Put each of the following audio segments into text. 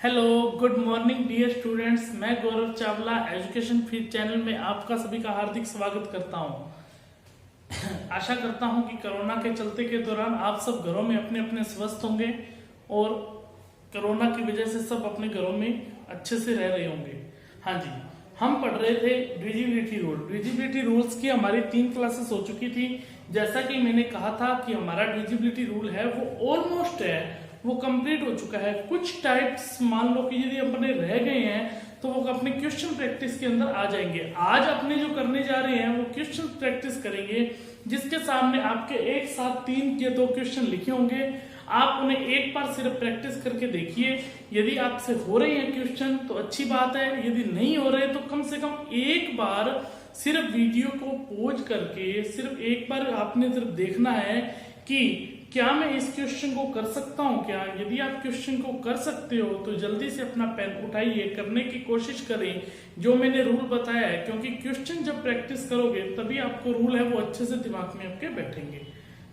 Hello, good morning dear students. मैं Gaurav Chawla education feed channel में आपका सभी का हार्दिक स्वागत करता हूं। आशा करता हूं कि कोरोना के चलते के दौरान आप सब घरों में अपने अपने स्वस्थ होंगे और कोरोना की वजह से सब अपने घरों में अच्छे से रह रहे होंगे। हाँ जी, हम पढ़ रहे थे डिविजिबिलिटी रूल। डिविजिबिलिटी रूल्स की हमारी 3 क्लासेस हो चुकी थी। जैसा कि मैंने कहा था कि हमारा डिविजिबिलिटी रूल है वो ऑलमोस्ट है, वो कंप्लीट हो चुका है। कुछ टाइप्स मान लो कि यदि अपने रह गए हैं तो वो अपने क्वेश्चन प्रैक्टिस के अंदर आ जाएंगे। आज अपने जो करने जा रहे हैं वो क्वेश्चन प्रैक्टिस करेंगे, जिसके सामने आपके एक साथ 3 के 2 क्वेश्चन लिखे होंगे। आप उन्हें एक बार सिर्फ प्रैक्टिस करके देखिए। यदि आपसे हो रहे हैं क्वेश्चन तो अच्छी बात है, यदि नहीं हो रहे तो कम से कम एक बार सिर्फ वीडियो को पॉज करके सिर्फ एक बार आपने सिर्फ देखना है कि क्या मैं इस क्वेश्चन को कर सकता हूं क्या। यदि आप क्वेश्चन को कर सकते हो तो जल्दी से अपना पेन उठाइए, करने की कोशिश करें जो मैंने रूल बताया है, क्योंकि क्वेश्चन जब प्रैक्टिस करोगे तभी आपको रूल है वो अच्छे से दिमाग में आपके बैठेंगे।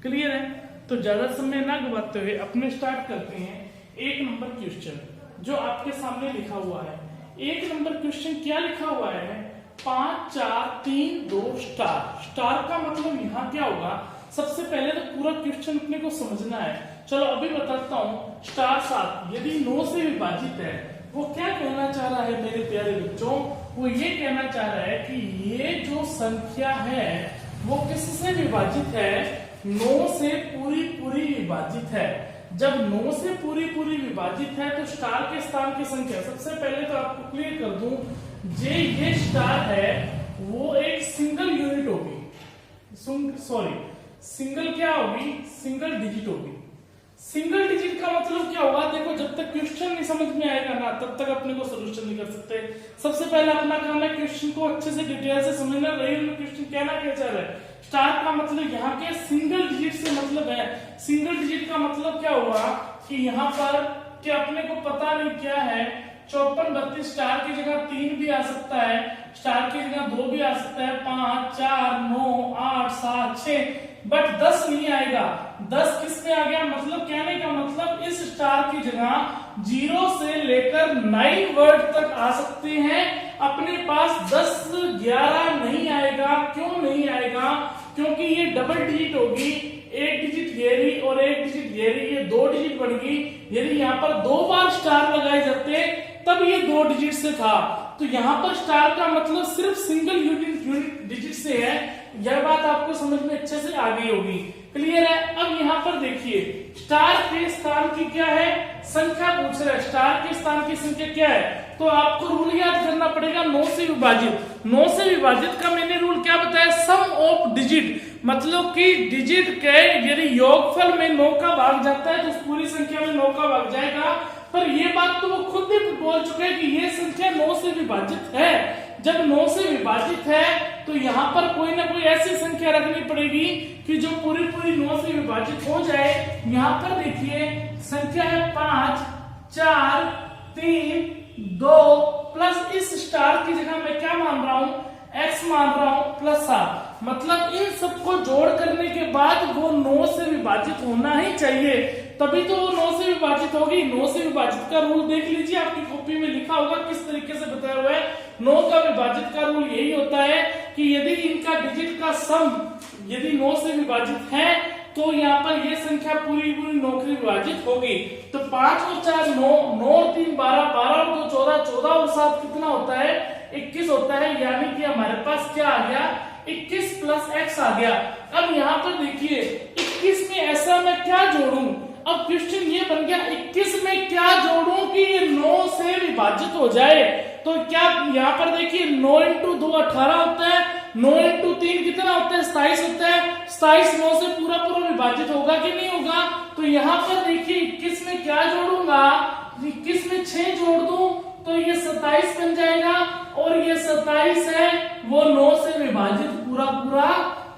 क्लियर है? तो ज्यादा समय ना गवाते हुए अपने स्टार्ट करते हैं। 1 नंबर क्वेश्चन जो आपके सामने लिखा हुआ है। 1 नंबर क्वेश्चन क्या लिखा हुआ है? 5 4 3 2 स्टार। स्टार का मतलब यहाँ क्या होगा? सबसे पहले तो पूरा क्वेश्चन अपने को समझना है। चलो अभी बताता हूँ। स्टार 7 यदि 9 से विभाजित है, वो क्या कहना चाह रहा है मेरे प्यारे बच्चों? वो ये कहना चाह रहा है कि ये जो संख्या है वो किससे विभाजित है? 9 से पूरी पूरी विभाजित है। जब 9 से पूरी पूरी विभाजित है तो स्टार के स्थान की संख्या, सबसे पहले तो आपको क्लियर कर दूं, ये स्टार है वो एक सिंगल यूनिट होगी। सिंगल क्या होगी? सिंगल डिजिट होगी। सिंगल डिजिट का मतलब क्या होगा? देखो, जब तक क्वेश्चन नहीं समझ में आएगा ना तब तक अपने को सोल्यूशन नहीं कर सकते। सबसे पहले अपना काम है क्वेश्चन को अच्छे से डिटेल से समझना। रही क्वेश्चन कहना क्या चाह रहा है? स्टार का मतलब यहाँ के सिंगल डिजिट से मतलब है। सिंगल डिजिट का मतलब क्या हुआ कि यहाँ पर क्या अपने को पता नहीं क्या है, 54 32 स्टार की जगह 3 भी आ सकता है, स्टार की जगह 2 भी आ सकता है, 5 4 9 8 7 6, बट 10 नहीं आएगा। 10 किस में आ गया? मतलब कहने का मतलब इस स्टार की जगह 0 से लेकर 9 वर्ड तक आ सकते हैं। अपने पास 10 11 नहीं आएगा। क्यों नहीं आएगा? क्योंकि ये डबल डिजिट होगी। एक डिजिट ये रही और एक डिजिट ये रही, ये 2 डिजिट बन गई। यदि यहाँ पर 2 बार स्टार लगाए जाते तब ये 2 डिजिट से था। तो यहाँ पर स्टार का मतलब सिर्फ सिंगल यूनिट डिजिट से है। यह बात आपको समझ में अच्छे से आ गई होगी। क्लियर है? अब यहाँ पर देखिए, स्टार के स्थान की क्या है? संख्या पूछ रहा है। स्टार के स्थान की संख्या क्या है? तो आपको रूल याद करना पड़ेगा, 9 से विभाजित। 9 से विभाजित का मैंने रूल क्या बताया? सम ऑफ डिजिट, मतलब कि डिजिट के यदि योगफल में 9 का भाग जाता है तो उस पूरी संख्या में 9 का भाग जाएगा। पर ये बात तो वो खुद भी बोल चुके हैं कि ये संख्या 9 से विभाजित है। जब 9 से विभाजित है तो यहाँ पर कोई ना कोई ऐसी संख्या रखनी पड़ेगी कि जो पूरी पूरी 9 से विभाजित हो जाए। यहाँ पर देखिए संख्या है 5 4 3 2 प्लस इस स्टार की जगह मैं क्या मान रहा हूँ? x मान रहा हूँ प्लस 7। मतलब इन सबको जोड़ करने के बाद वो 9 से विभाजित होना ही चाहिए, तभी तो वो 9 से विभाजित होगी। 9 से विभाजित का रूल देख लीजिए, आपकी कॉपी में लिखा होगा किस तरीके से बताया हुआ है। 9 का विभाजित का रूल यही होता है कि यदि इनका डिजिट का सम यदि 9 से विभाजित है तो यहाँ पर ये संख्या पूरी पूरी 9 से विभाजित होगी। तो 5 और 4 9, 9 और 3 12, 12 और 2 14, 14 और 7 कितना होता है? 21 होता है। यानी कि हमारे पास क्या आ गया? 21 प्लस x आ गया। अब यहाँ पर देखिए 21 में ऐसा मैं क्या जोड़ूं? अब क्वेश्चन ये बन गया 21 में क्या जोड़ूं कि ये 9 से विभाजित हो जाए। तो क्या यहाँ पर देखिए 9 इंटू 2 18 होता है, 9 इंटू 3 कितना होता है? 27 होता है। 27 9 से पूरा पूरा विभाजित होगा कि नहीं होगा? तो यहाँ पर देखिए 21 में क्या जोड़ूंगा? 21 में 6 जोड़ दूं तो ये 27 बन जाएगा, और ये 27 है वो 9 से विभाजित पूरा पूरा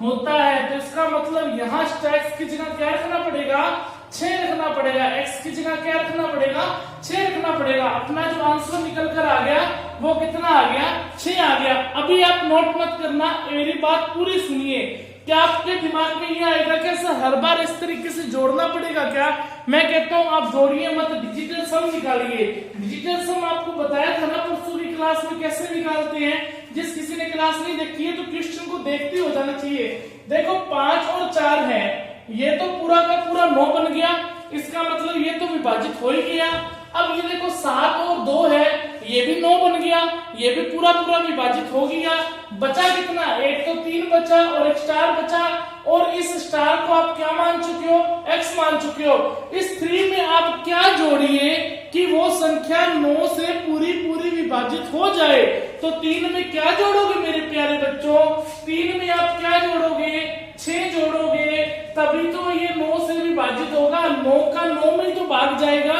होता है। तो इसका मतलब यहाँ x की जगह क्या रखना पड़ेगा? 6 रखना पड़ेगा। x की जगह क्या रखना पड़ेगा? 6 रखना पड़ेगा। अपना जो आंसर निकल कर आ गया वो कितना आ गया? 6 आ गया। अभी आप नोट मत करना, मेरी बात पूरी सुनिए। क्या आपके दिमाग में ये आएगा कि सर हर बार इस तरीके से जोड़ना पड़ेगा क्या? मैं कहता हूं आप जोड़िए मत, डिजिटल सम निकालिए। डिजिटल सम आपको बताया था ना परसों की क्लास में कैसे निकालते हैं। जिस किसी ने क्लास नहीं देखी है तो क्वेश्चन को देखते हो जाना चाहिए। देखो 5 और 4 है, ये तो पूरा का पूरा 9 बन गया, इसका मतलब ये तो विभाजित हो ही गया। अब ये देखो 7 और 2 है, ये भी 9 बन गया, ये भी पूरा पूरा विभाजित हो गया। बचा कितना? एक तो 3 बचा और एक स्टार बचा, और इस स्टार को आप क्या मान चुके हो? x मान चुके हो। इस 3 में आप क्या जोड़िए कि वो संख्या 9 से पूरी पूरी विभाजित हो जाए। तो 3 में क्या जोड़ोगे मेरे प्यारे बच्चों? 3 में आप क्या जोड़ोगे? 6 जोड़ोगे, तभी तो ये 9 से विभाजित होगा। 9 का 9 में तो भाग जाएगा,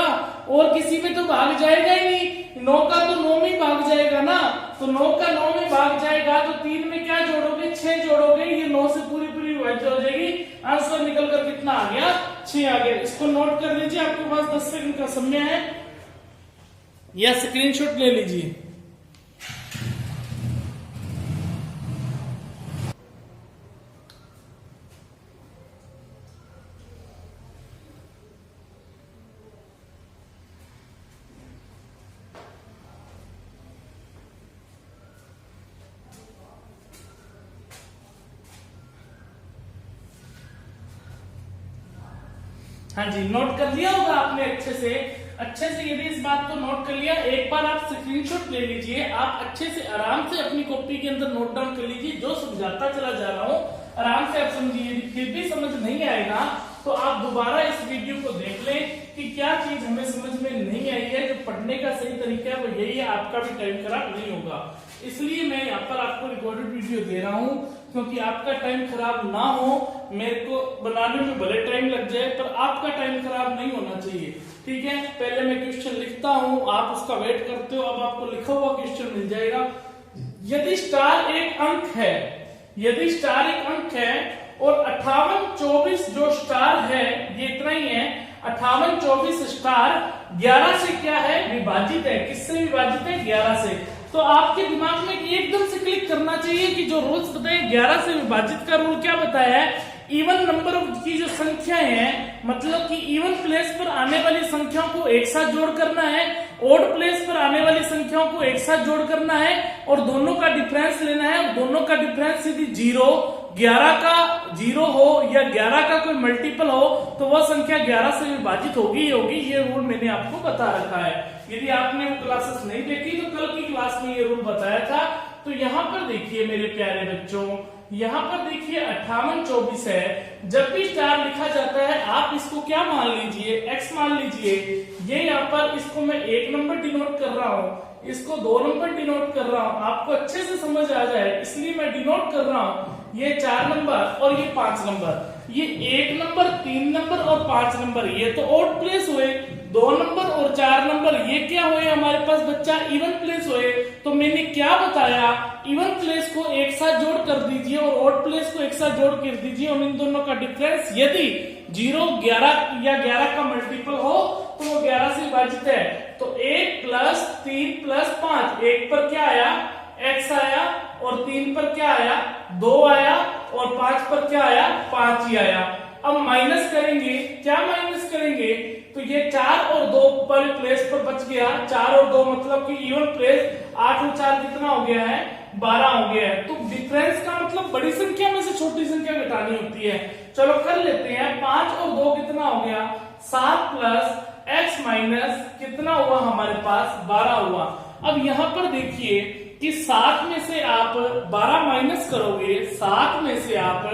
और किसी में तो भाग जाएगा ही नहीं। 9 का तो 9 में भाग जाएगा ना, तो 9 का 9 में भाग जाएगा, तो 3 में क्या जोड़ोगे? 6 जोड़ोगे, ये 9 से पूरी पूरी विभाजित हो जाएगी। आंसर निकल कर कितना आ गया? 6 आ गया। इसको नोट कर लीजिए, आपके पास 10 सेकंड का समय है, या स्क्रीनशॉट ले लीजिए। हाँ जी, नोट कर लिया होगा आपने अच्छे से। यदि इस बात को नोट कर लिया, एक बार आप स्क्रीनशॉट ले लीजिए। आप अच्छे से आराम से अपनी कॉपी के अंदर नोट डाउन कर लीजिए। जो समझाता चला जा रहा हूँ आराम से आप समझिए। फिर भी समझ नहीं आएगा तो आप दोबारा इस वीडियो को देख लें कि क्या चीज हमें समझ में नहीं आई है। जो पढ़ने का सही तरीका है वो यही है, आपका भी टाइम खराब नहीं होगा। इसलिए मैं यहाँ पर आपको रिकॉर्डेड वीडियो दे रहा हूँ, क्योंकि आपका टाइम खराब ना हो। मेरे को बनाने में भले टाइम लग जाए, पर आपका टाइम खराब नहीं होना चाहिए। ठीक है, पहले मैं क्वेश्चन लिखता हूँ, आप उसका वेट करते हो। अब आपको लिखा हुआ क्वेश्चन मिल जाएगा। यदि स्टार एक अंक है, और 58 24 जो स्टार है, ये इतना ही है। 58 24 स्टार 11 से क्या है? विभाजित है। किससे विभाजित है? 11 से। तो आपके दिमाग में एकदम से क्लिक करना चाहिए कि जो रूल्स बताए 11 से विभाजित का रूल क्या बताया है? इवन नंबर की जो संख्याएं हैं, मतलब कि इवन प्लेस पर आने वाली संख्याओं को एक साथ जोड़ करना है, ओड प्लेस पर आने वाली संख्याओं को एक साथ जोड़ करना है, और दोनों का डिफरेंस लेना है। दोनों का डिफरेंस यदि 11 का 0 हो या 11 का कोई मल्टीपल हो, तो वह संख्या 11 से विभाजित होगी होगी। ये रूल मैंने आपको बता रखा है। यदि आपने वो क्लासेस नहीं देखी तो कल की क्लास में ये रूल बताया था। तो यहाँ पर देखिए मेरे प्यारे बच्चों, यहाँ पर देखिए 58 24 है। जब भी स्टार लिखा जाता है आप इसको क्या मान लीजिए? x मान लीजिए। ये यहाँ पर इसको मैं 1 नंबर डिनोट कर रहा हूँ, इसको 2 नंबर डिनोट कर रहा हूँ, आपको अच्छे से समझ आ जाए इसलिए मैं डिनोट कर रहा हूँ। ये 4 नंबर और ये 5 नंबर, ये 1 नंबर 3 नंबर और 5 नंबर, ये तो ओड प्लेस हुए। 2 नंबर और 4 नंबर ये क्या हुए हमारे पास बच्चा? इवन प्लेस हुए। तो मैंने क्या बताया? इवन प्लेस को एक साथ जोड़ कर दीजिए और ओड प्लेस को एक साथ जोड़ कर दीजिए, और इन दोनों का डिफरेंस यदि 0 11 या 11 का मल्टीपल हो तो वो 11 से विभाजित है। तो 1 प्लस 3 प्लस 5, 1 पर क्या आया? x आया, और 3 पर क्या आया? 2 आया, और 5 पर क्या आया? 5 ही आया। अब माइनस करेंगे, क्या माइनस करेंगे? तो ये 4 और 2 पर प्लेस पर बच गया। 4 और 2 मतलब कि इवन प्लेस। 8 और 4 कितना हो गया है? 12 हो गया है। तो डिफरेंस का मतलब बड़ी संख्या में से छोटी संख्या घटानी होती है। चलो कर लेते हैं। 5 और 2 कितना हो गया? 7 प्लस x माइनस कितना हुआ हमारे पास? 12 हुआ। अब यहाँ पर देखिए कि 7 में से आप 12 माइनस करोगे, 7 में से आप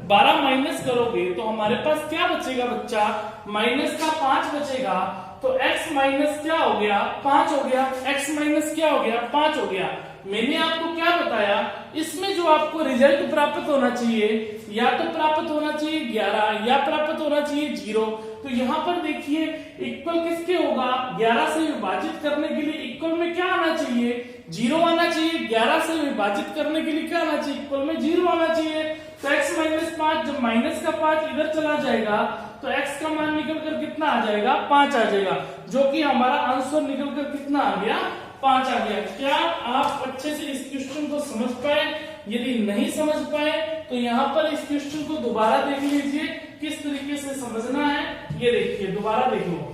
12 माइनस करोगे तो हमारे पास क्या बचेगा बच्चा? माइनस का 5 बचेगा। तो x माइनस क्या हो गया? 5 हो गया। x माइनस क्या हो गया? 5 हो गया। मैंने आपको क्या बताया? इसमें जो आपको रिजल्ट प्राप्त होना चाहिए, या तो प्राप्त होना चाहिए 11 या प्राप्त होना चाहिए 0। तो यहाँ पर देखिए इक्वल किसके होगा? 11 से विभाजित करने के लिए इक्वल में क्या आना चाहिए? 0 आना चाहिए। 11 से विभाजित करने के लिए क्या आना चाहिए? इक्वल में 0 आना चाहिए। तो x माइनस 5, जब माइनस का 5 इधर चला जाएगा तो x का मान निकल कर कितना आ जाएगा? 5 आ जाएगा, जो कि हमारा आंसर निकल कर कितना आ गया? 5 आ गया। क्या आप अच्छे से इस क्वेश्चन को समझ पाए? यदि नहीं समझ पाए तो यहाँ पर इस क्वेश्चन को दोबारा देख लीजिए किस तरीके से समझना है। ये देखिए दोबारा देख लो,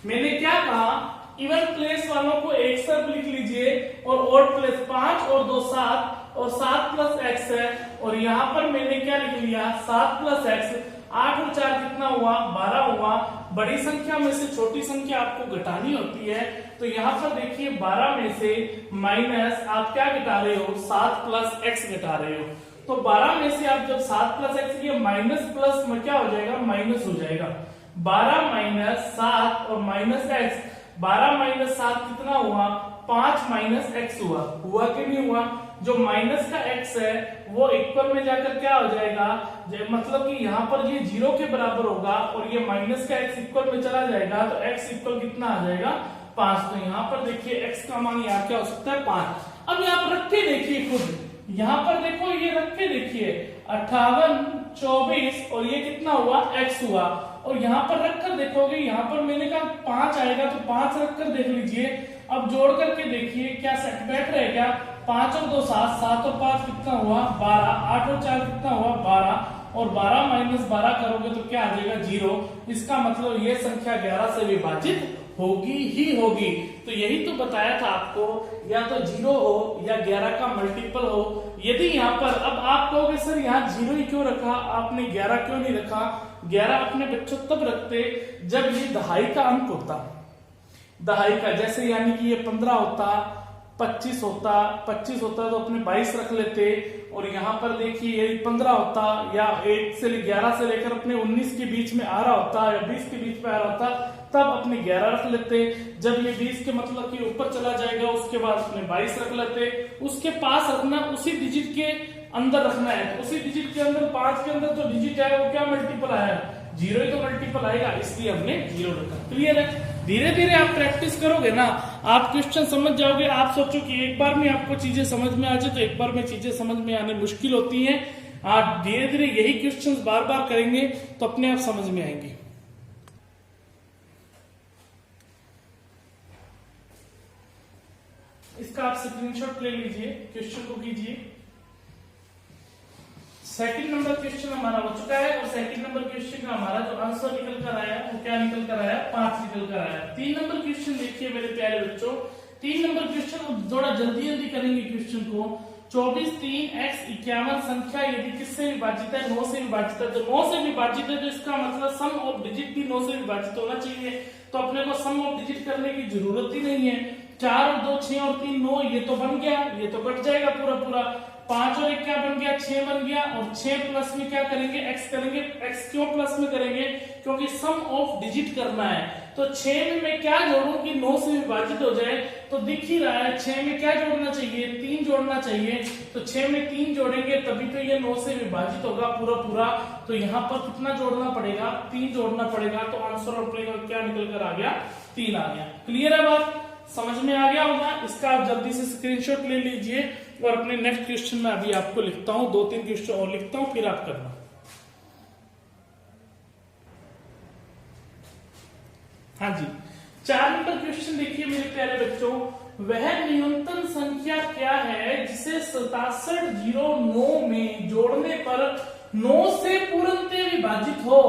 मैंने क्या कहा, इवन प्लेस वालों को एक साथ लिख लीजिए और ऑड प्लेस 5 और 2 7 और 7 प्लस एक्स है, और यहाँ पर मैंने क्या लिख लिया 7 प्लस एक्स, 8 और 4 कितना हुआ 12 हुआ। बड़ी संख्या में से छोटी संख्या आपको घटानी होती है, तो यहाँ पर देखिए 12 में से माइनस आप क्या घटा रहे हो 7 प्लस एक्स घटा रहे हो। तो 12 में से आप जब 7 प्लस एक्स ये माइनस प्लस में क्या हो जाएगा माइनस हो जाएगा। 12 माइनस 7 और माइनस एक्स, 12 माइनस 7 कितना हुआ 5 माइनस एक्स हुआ, हुआ कि नहीं हुआ। जो माइनस का एक्स है वो इक्वल में जाकर क्या हो जाएगा, मतलब कि यहाँ पर ये 0 के बराबर होगा और ये माइनस का एक्स इक्वल में चला जाएगा, तो एक्स इक्वल कितना आ जाएगा 5। तो यहाँ पर देखिए एक्स का मान यहाँ क्या हो सकता है 5। अब यहाँ पर रख के देखिए खुद, यहाँ पर देखो ये रख के देखिए 58 24 और ये कितना हुआ x हुआ, और यहाँ पर रखकर देखोगे, यहाँ पर मैंने कहा 5 आएगा तो 5 रखकर देख लीजिए। अब जोड़ करके देखिए क्या सेट बैठ रहा है क्या, 5 और 2 7, 7 और 5 कितना हुआ 12, 8 और 4 कितना हुआ 12, और 12 माइनस 12 करोगे तो क्या आ जाएगा 0। इसका मतलब ये संख्या 11 से विभाजित होगी ही होगी। तो यही तो बताया था आपको, या तो 0 हो या 11 का मल्टीपल हो। यदि यहाँ पर अब आप कहोगे सर यहाँ 0 ही क्यों रखा आपने, 11 क्यों नहीं रखा। 11 अपने बच्चों तब रखते जब ये दहाई का अंक होता, दहाई का, जैसे यानी कि ये 15 होता, 25 होता, 25 होता तो अपने 22 रख लेते, और यहाँ पर देखिए ये 15 होता या 11 से लेकर अपने 19 के बीच में आ रहा होता या 20 के बीच में आ रहा होता, तब अपने 11 रख लेते। जब ये 20 के मतलब कि ऊपर चला जाएगा उसके बाद अपने 22 रख लेते। उसके पास रखना, उसी डिजिट के अंदर रखना है, तो उसी डिजिट के अंदर 5 के अंदर जो डिजिट है वो क्या मल्टीपल आया, 0 ही तो मल्टीपल आएगा, इसलिए हमने 0 रखा। क्लियर है। धीरे धीरे आप प्रैक्टिस करोगे ना, आप क्वेश्चन समझ जाओगे। आप सोचो कि एक बार में आपको चीजें समझ में आ जाए, तो एक बार में चीजें समझ में आने मुश्किल होती हैं। आप धीरे धीरे यही क्वेश्चंस बार बार करेंगे तो अपने आप समझ में आएंगे। इसका आप स्क्रीनशॉट ले लीजिए, क्वेश्चन को कीजिए। सेकंड नंबर क्वेश्चन हमारा हो चुका है, और सेकंड नंबर क्वेश्चन का हमारा जो आंसर निकल कर आया वो क्या निकल कर आया 5 निकल कर आया। 3 नंबर क्वेश्चन देखिए मेरे प्यारे बच्चों, 3 नंबर क्वेश्चन थोड़ा जल्दी जल्दी करेंगे क्वेश्चन को। 24 3 x 51 संख्या यदि किससे विभाजित है 9 से विभाजित है, तो 9 से विभाजित है तो इसका मतलब सम ऑफ डिजिट भी 9 से विभाजित होना चाहिए। तो अपने को सम ऑफ डिजिट करने की जरूरत ही नहीं है। 4 और 2 6 और 3 9, ये तो बन गया, ये तो कट जाएगा पूरा पूरा। 5 और 1 क्या बन गया 6 बन गया, और 6 प्लस में क्या करेंगे x करेंगे। x क्यों प्लस में करेंगे, क्योंकि सम ऑफ डिजिट करना है। तो 6 में मैं क्या जोड़ूं कि 9 से विभाजित हो जाए, तो दिख ही रहा है 6 में क्या जोड़ना चाहिए 3 जोड़ना चाहिए। तो 6 में 3 जोड़ेंगे तभी तो ये 9 से विभाजित होगा पूरा पूरा। तो यहाँ पर कितना जोड़ना पड़ेगा 3 जोड़ना पड़ेगा, तो आंसर अपने क्या निकल कर आ गया 3 आ गया। क्लियर है बात, समझ में आ गया होगा। इसका आप जल्दी से स्क्रीनशॉट ले लीजिए, और अपने नेक्स्ट क्वेश्चन में अभी आपको लिखता हूं, 2-3 क्वेश्चन और लिखता हूं, फिर आप करना। हाँ जी, 4 नंबर क्वेश्चन देखिए मेरे प्यारे बच्चों, वह न्यूनतम संख्या क्या है जिसे 6709 में जोड़ने पर 9 से पूर्णतः विभाजित हो।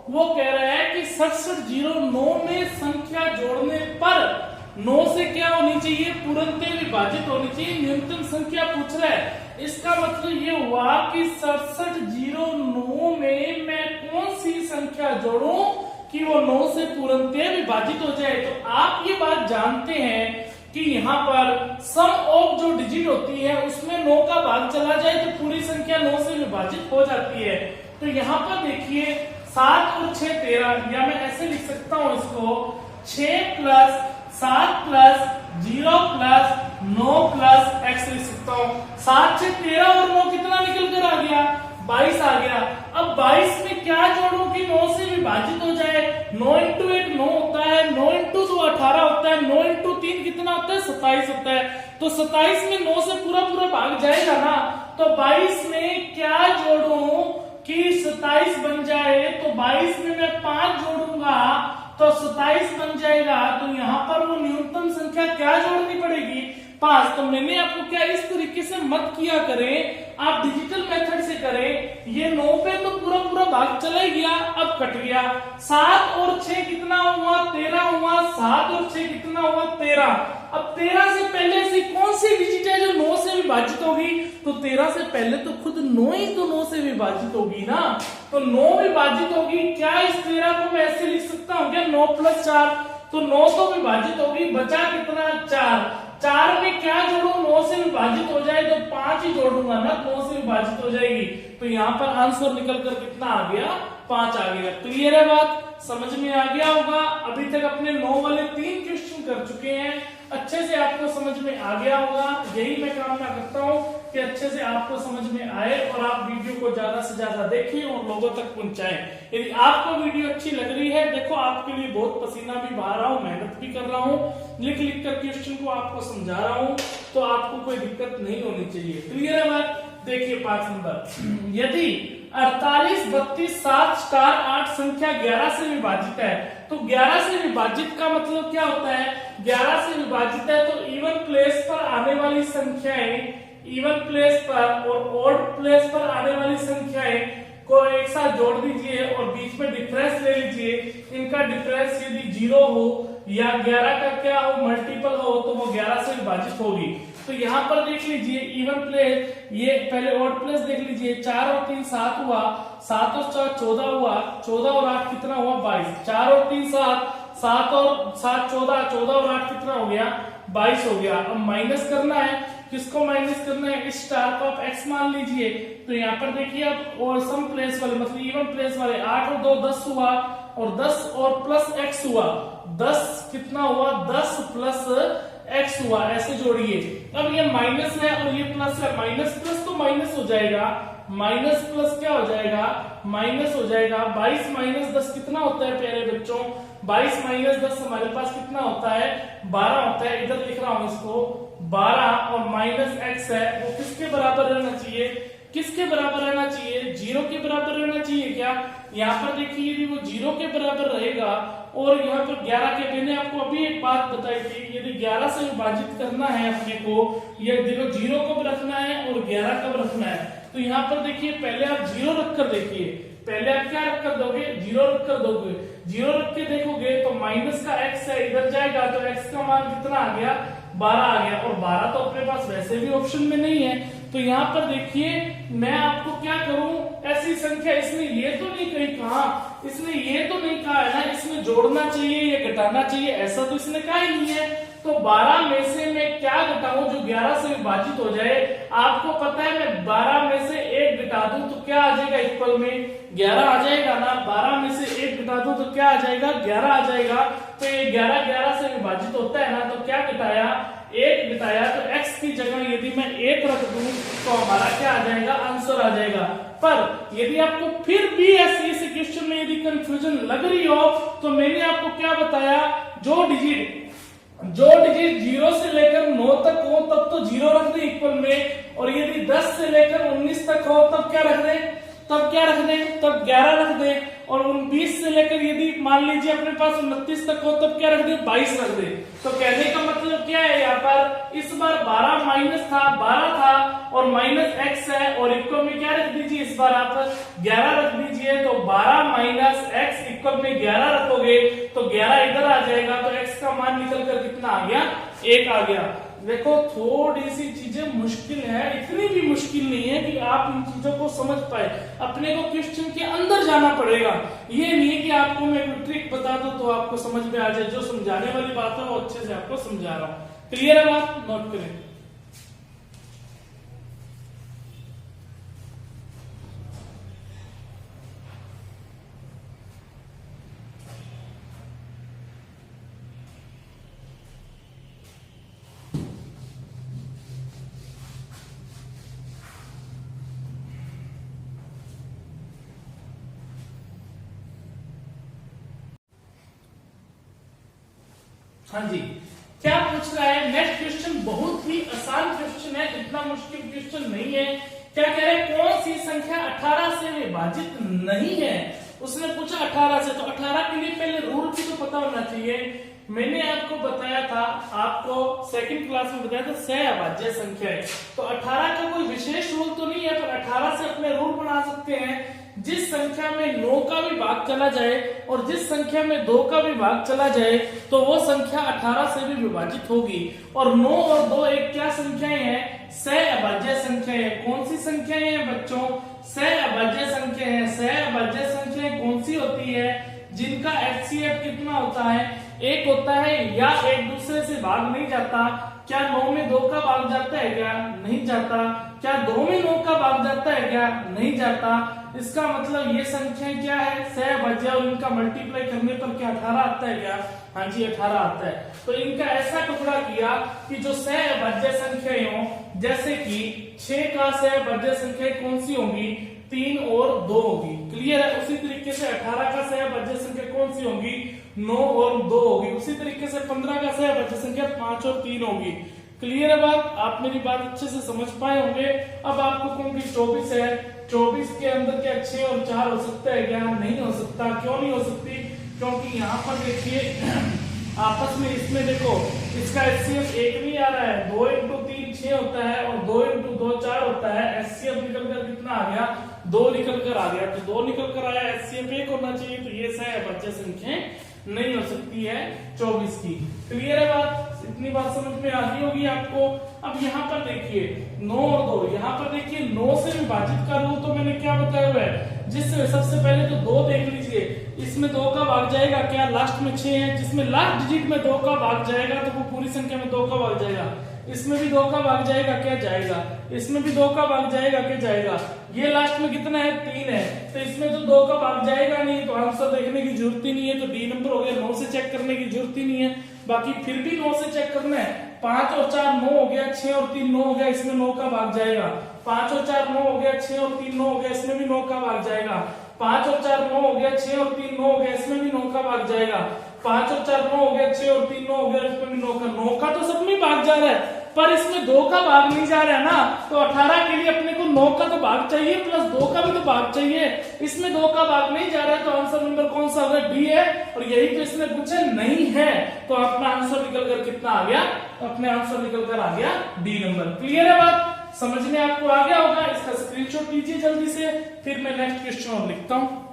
वो कह रहा है कि 6709 में संख्या जोड़ने पर 9 से क्या होनी चाहिए पूर्णतः विभाजित होनी चाहिए, न्यूनतम संख्या पूछ रहा है। इसका मतलब ये हुआ कि 6709 में मैं कौन सी संख्या जोड़ूं कि वो 9 से पूर्णतः विभाजित हो जाए। तो आप ये बात जानते हैं कि यहाँ पर सम ऑफ जो डिजिट होती है उसमें 9 का भाग चला जाए तो पूरी संख्या 9 से विभाजित हो जाती है। तो यहाँ पर देखिए 7 और 6 13, या मैं ऐसे लिख सकता हूं इसको 6 plus 7 plus 0 plus 9 plus x लिख सकता हूं। 7 से 13 और 9 कितना निकल कर आ गया 22 आ गया। अब 22 में क्या जोड़ूं कि 9 से विभाजित हो जाए। 9 इंटू 1 9 होता है, 9 इंटू 2 18 होता है, 9 इंटू 3 कितना होता है 27 होता है। तो 27 में 9 से पूरा पूरा भाग जाएगा ना, तो 22 में क्या जोड़ूं कि 27 बन जाए। तो 22 में मैं 5 जोड़ूंगा तो 27 बन जाएगा। तो यहाँ पर वो न्यूनतम संख्या क्या जोड़नी पड़ेगी 5। तो मैंने आपको क्या इस तरीके से मत किया करें, आप डिजिटल मेथड से करें, ये 9 पे तो पूरा पूरा भाग चला ही गया, अब कट गया। 7 और 6 कितना हुआ? 13 हुआ। 7 और 6 कितना हुआ? 13। अब 13 से पहले से कौन सी डिजिट है जो 9 से विभाजित होगी? तो 13 से पहले तो खुद 9 ही तो 9 से विभाजित होगी ना, तो 9 विभाजित होगी। क्या इस 13 को मैं ऐसे लिख सकता हूं क्या? 9 + 4, तो 9 तो विभाजित होगी, बचा कितना? 4। 4 में क्या जोड़ू? 9 से विभाजित हो जाए तो 5 ही जोड़ूंगा ना, 9 से विभाजित हो जाएगी, तो यहां पर आंसर निकल कर कितना आ गया? 5 आ गया। क्लियर है बात? समझ में आ गया होगा। अभी तक अपने 9 वाले 3 क्वेश्चन कर चुके हैं, अच्छे से आपको समझ में आ गया होगा। यही मैं कामना करता हूं कि अच्छे से आपको समझ में आए और आप वीडियो को ज्यादा से ज्यादा देखें और लोगों तक पहुंचाएं। यदि आपको वीडियो अच्छी लग रही है, देखो आपके लिए बहुत पसीना भी बहा रहा हूं, मेहनत भी कर रहा हूं, लिख लिख कर क्वेश्चन को आपको समझा रहा हूं, तो आपको कोई दिक्कत नहीं होनी चाहिए। क्लियर है बात? देखिए 5 नंबर, यदि 48, 32, 7, स्टार 8 संख्या 11 से विभाजित है, तो 11 से विभाजित का मतलब क्या होता है? 11 से विभाजित है तो इवन प्लेस पर आने वाली संख्याएं, इवन प्लेस पर और ऑड प्लेस पर आने वाली संख्याएं को एक साथ जोड़ दीजिए और बीच में डिफरेंस ले लीजिए। इनका डिफरेंस यदि 0 हो या 11 का क्या हो? मल्टीपल हो, तो वो 11 से विभाजित होगी। तो यहाँ पर देख लीजिए इवन प्लेस, ये पहले ऑड प्लेस देख लीजिए, 4 और 3 7 हुआ, 7 और 4 14 हुआ, 14 और 8 कितना हुआ? 22। 4 और 3 7, 7 और 7 14, 14 और 8 कितना हो गया? 22 हो गया। अब माइनस करना है, किसको माइनस करना है? इस स्टार को आप x मान लीजिए। तो यहाँ पर देखिए अब और सम प्लेस वाले मतलब इवन प्लेस वाले 8 और 2 10 हुआ, और 10 और प्लस x हुआ, 10 कितना हुआ? 10 प्लस x हुआ, ऐसे जोड़िए। अब ये माइनस है और ये प्लस है, माइनस प्लस तो माइनस हो जाएगा, माइनस प्लस क्या हो जाएगा? माइनस हो जाएगा। 22 माइनस 10 कितना होता है प्यारे बच्चों? 22 माइनस 10 हमारे पास कितना होता है? 12 होता है। इधर लिख रहा हूं इसको 12, और माइनस x है वो किसके बराबर रहना चाहिए? किसके बराबर रहना चाहिए? 0 के बराबर रहना चाहिए क्या? यहाँ पर देखिए यदि वो 0 के बराबर रहेगा, और यहाँ पर 11 के, मैंने आपको अभी एक बात बताई थी, यदि 11 से विभाजित करना है अपने को, ये देखो 0 कब रखना है और 11 कब रखना है, तो यहाँ पर देखिए पहले आप 0 रखकर देखिए, पहले आप क्या रख कर दोगे? 0 रख कर दोगे। 0 रख के देखोगे तो माइनस का x है, इधर जाएगा तो x का मान कितना आ गया? 12 आ गया, और 12 तो अपने पास वैसे भी ऑप्शन में नहीं है। तो यहाँ पर देखिए मैं आपको क्या करूं, ऐसी संख्या, इसने ये तो नहीं कही कहा, इसने ये तो नहीं कहा है ना इसमें जोड़ना चाहिए या घटाना चाहिए, ऐसा तो इसने कहा ही नहीं है। तो 12 में से मैं क्या घटाऊं जो 11 से विभाजित हो जाए? आपको पता है मैं 12 में से 1 घटा दूं तो क्या आ जाएगा? इक्वल में 11 आ जाएगा ना। 12 में से 1 घटा दूं तो क्या आ जाएगा? 11 आ जाएगा। तो ये 11 11 से विभाजित होता है ना, तो क्या घटाया? 1 घटाया, तो x की जगह यदि मैं 1 रख दूं तो हमारा क्या आ जाएगा? आंसर आ जाएगा। पर यदि आपको फिर भी ऐसे क्वेश्चन में यदि कंफ्यूजन लग रही हो, तो मैंने आपको क्या बताया? जो डिजिट 0 से लेकर 9 तक हो तब तो 0 रख दे इक्वल में, और यदि 10 से लेकर 19 तक हो तब क्या रख दे? तब 11 रख दे, और 19 से लेकर यदि मान लीजिए अपने पास 29 तक हो तब क्या रख दे? 22 रख दे। तो कहने का मतलब क्या है? यहाँ पर इस बार 12 माइनस था, 12 था और माइनस x है, और इक्वल में क्या रख दीजिए? इस बार आप 11 रख दीजिए। तो 12 माइनस x इक्वल में 11 रखोगे तो 11 इधर आ जाएगा, तो x का मान निकल कर कितना आ गया? 1 आ गया। देखो थोड़ी सी चीजें मुश्किल है, इतनी भी मुश्किल नहीं है कि आप इन चीजों को समझ पाए। अपने को क्वेश्चन के अंदर जाना पड़ेगा, ये नहीं है कि आपको मैं कोई ट्रिक बता दूं तो आपको समझ में आ जाए। जो समझाने वाली बात है वो अच्छे से आपको समझा रहा हूं। क्लियर है बात? नोट करें। हाँ जी, क्या पूछ रहा है? नेक्स्ट क्वेश्चन बहुत ही आसान क्वेश्चन है, इतना मुश्किल क्वेश्चन नहीं है। क्या कह रहे हैं? कौन सी संख्या 18 से विभाजित नहीं है? उसने पूछा 18 से, तो 18 के लिए पहले रूल भी तो पता होना चाहिए। मैंने आपको बताया था, आपको सेकंड क्लास में बताया था सह अभाज्य संख्याएं। तो 18 का कोई विशेष रूल तो नहीं है, पर 18 से अपने रूल बना सकते हैं। जिस संख्या में 9 का भी भाग चला जाए और जिस संख्या में 2 का भी भाग चला जाए तो वो संख्या 18 से भी विभाजित होगी। और 9 और 2 एक क्या संख्याएं हैं? सह अभाज्य संख्याएं। कौन सी संख्याएं हैं बच्चों? सह अभाज्य संख्या है। सह अभाज्य संख्याएं कौन सी होती है? जिनका HCF कितना होता है? 1 होता है या एक दूसरे से भाग नहीं जाता। क्या 9 में 2 का भाग जाता है क्या? नहीं जाता। क्या 2 में 9 का भाग जाता है क्या? नहीं जाता। इसका मतलब ये संख्याएं क्या है? सह अभाज्य, और इनका मल्टीप्लाई करने पर क्या 18 आता है क्या? हाँ जी 18 आता है। तो इनका ऐसा टुकड़ा किया कि जो सह अभाज्य संख्याएं हो, जैसे कि 6 का सह अभाज्य संख्या कौन सी होगी? 3 और 2 होगी। क्लियर है? उसी तरीके से 18 का सह अभाज्य संख्या कौन सी होगी? 9 और 2 होगी। उसी तरीके से 15 का सह अभाज्य संख्या 5 और 3 होगी। क्लियर है बात? आप मेरी बात अच्छे से समझ पाए होंगे। अब आपको कौन की 24 है, 24 के अंदर क्या 6 और 4 हो सकता है क्या? नहीं हो सकता। क्यों नहीं हो सकती? क्योंकि यहाँ पर देखिए आपस में, इसमें देखो इसका HCF 1 नहीं आ रहा है, 2 इंटू 3 6 होता है और 2 इंटू 2 4 होता है। HCF निकल कर कितना आ गया? 2 निकल कर आ गया। तो 2 निकल कर आया, HCF 1 होना चाहिए। तो ये सह अभाज्य संख्या नहीं हो सकती है 24 की। क्लियर है बात? इतनी बात समझ में आ गई होगी आपको। अब यहाँ पर देखिए 9 और 2, यहाँ पर देखिए 9 से विभाजित का रूल तो मैंने क्या बताया हुआ है? जिससे सबसे पहले तो 2 देख लीजिए, इसमें 2 का भाग जाएगा क्या? लास्ट में 6 है, जिसमें लास्ट डिजिट में 2 का भाग जाएगा तो वो पूरी संख्या में 2 का भाग जाएगा। इसमें भी 2 का भाग जाएगा क्या? जाएगा। इसमें भी 2 का भाग जाएगा क्या? जाएगा। ये लास्ट में कितना है? 3 है, तो इसमें तो 2 का भाग जाएगा नहीं, तो आंसर देखने की जरूरत ही नहीं है। तो डी नंबर हो गया। 9 से चेक करने की जरूरत ही नहीं है। बाकी फिर भी 9 से चेक करना है। 5 और 4 9 हो गया, 6 और 3 9 हो गया, इसमें 9 का भाग जाएगा। 5 और 4 9 हो गया, 6 और 3 9 हो गया, इसमें भी 9 का भाग जाएगा। 5 और 4 9 हो गया, 6 और 3 9 हो गया, इसमें भी 9 का भाग जाएगा। 5 और 4 9 हो गया, 6 और 3 9 हो गया, इसमें भी 9 का तो सब में भाग जा रहा है, पर इसमें 2 का भाग नहीं जा रहा है ना। तो 18 के लिए अपने को 9 का तो भाग चाहिए प्लस 2 का भी तो भाग चाहिए। इसमें 2 का भाग नहीं जा रहा है, तो आंसर नंबर कौन सा होगा? डी है। और यही तो इसने पूछा नहीं है, तो अपना आंसर निकल कर कितना आ गया? अपने आंसर निकल कर आ गया डी नंबर। क्लियर है बात? समझ में आपको आ गया होगा। इसका स्क्रीनशॉट लीजिए जल्दी से, फिर मैं नेक्स्ट क्वेश्चन और लिखता हूं।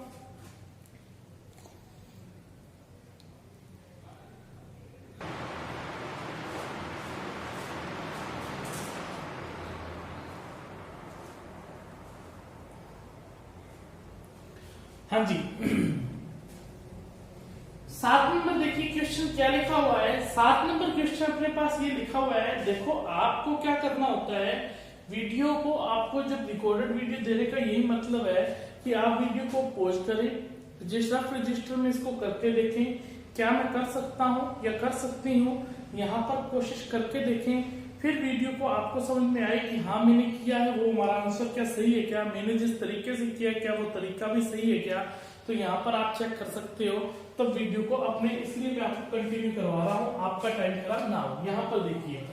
हाँ जी 7 नंबर देखिए क्वेश्चन क्या लिखा हुआ है। 7 नंबर क्वेश्चन अपने पास ये लिखा हुआ है। देखो आपको क्या करना होता है, वीडियो को आपको जब रिकॉर्डेड वीडियो देने का यही मतलब है कि आप वीडियो को पॉज करें, रजिस्टर में इसको करके देखें क्या मैं कर सकता हूं या कर सकती हूं, यहाँ पर कोशिश करके देखें। फिर वीडियो को आपको समझ में आए कि हाँ मैंने किया है वो हमारा आंसर क्या सही है क्या, मैंने जिस तरीके से किया क्या वो तरीका भी सही है क्या, तो यहाँ पर आप चेक कर सकते हो। तो वीडियो को अपने, इसलिए मैं आपको कंटिन्यू करवा रहा हूँ, आपका टाइम खराब ना हो। यहाँ पर देखिए